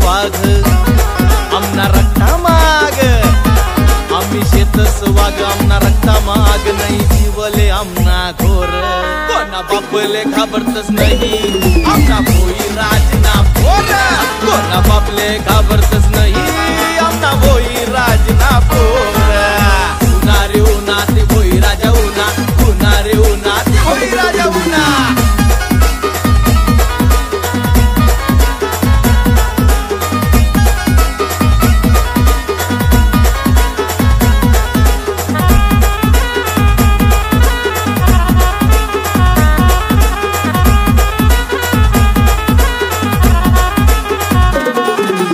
वाघ आमना रक्ता माग आम्ही शेतस वाघ आमना रक्ता माग नाही जीवले आमना घोर कोणा बापले घाबरतच नाही आमना भोई राजना पोर कोणा बापले घाबरतच नाही आमना भोई राजना पोर उना रे उना ते भोई राजा उना रे उना ते भोई राजा उना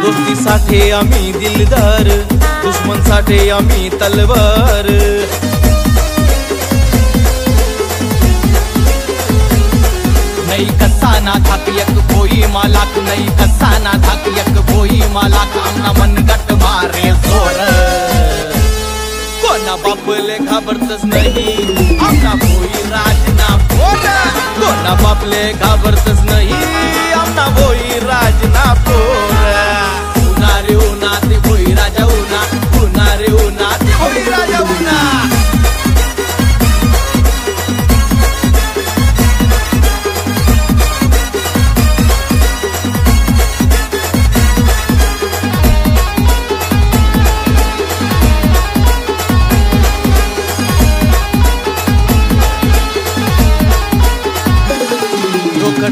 दोस्तीसाठी आम्ही दिलदार दुश्मनसाठी आम्ही तलवार नाही कसा ना धाक एक भोई मालाक नाही कसा ना धाक एक भोई मालाक आमना मनगट मारे जोर कोणा बापले घाबरतच नाही आमना भोई राजना पोर कोणा बापले घाबरतच नाही आमना भोई राजना पोर उना रे उना ते भोई राजा उना रे उना ते भोई राजा उना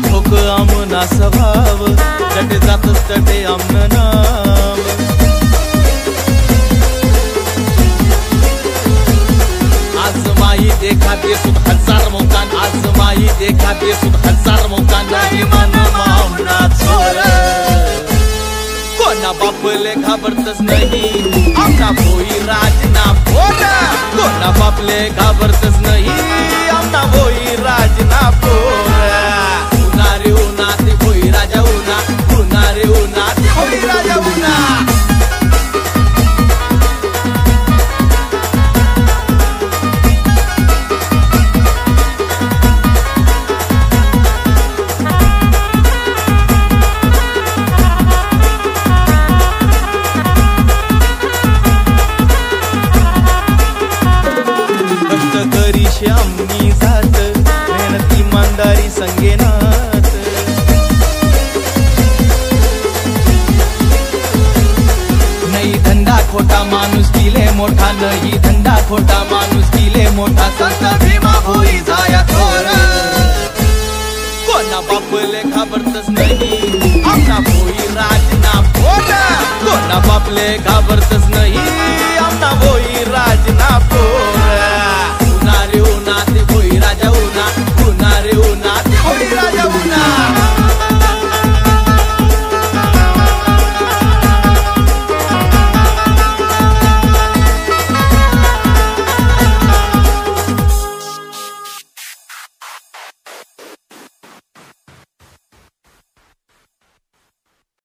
ठोक आमना स्वभाव जटे जातच तटे आमन नाम आज माई देखा दे सुध हजार मौकान आज माई देखा दे सुध हजार मौकान नाही मन आमना छोर कोणा बापले घाबरतच नाही आमना भोई राजना पोर कोणा बापले घाबरतच नाही आमना भोई राजना पोर उना रे उना ते भोई राजा उना रे उना ते भोई राजा उना कष्ट करी श्यामनी जात मेहनती इमानदारी संगे नात नाही धंदा खोटा माणूस किले मोठा नाही धंदा खोटा माणूस किले मोठा संत भीमा भोई जाया थोर कोणा बापले घाबरतच नाही आमना भोई राजना पोर कोणा बापले घाबरतच नाही आमना भोई राजना पोर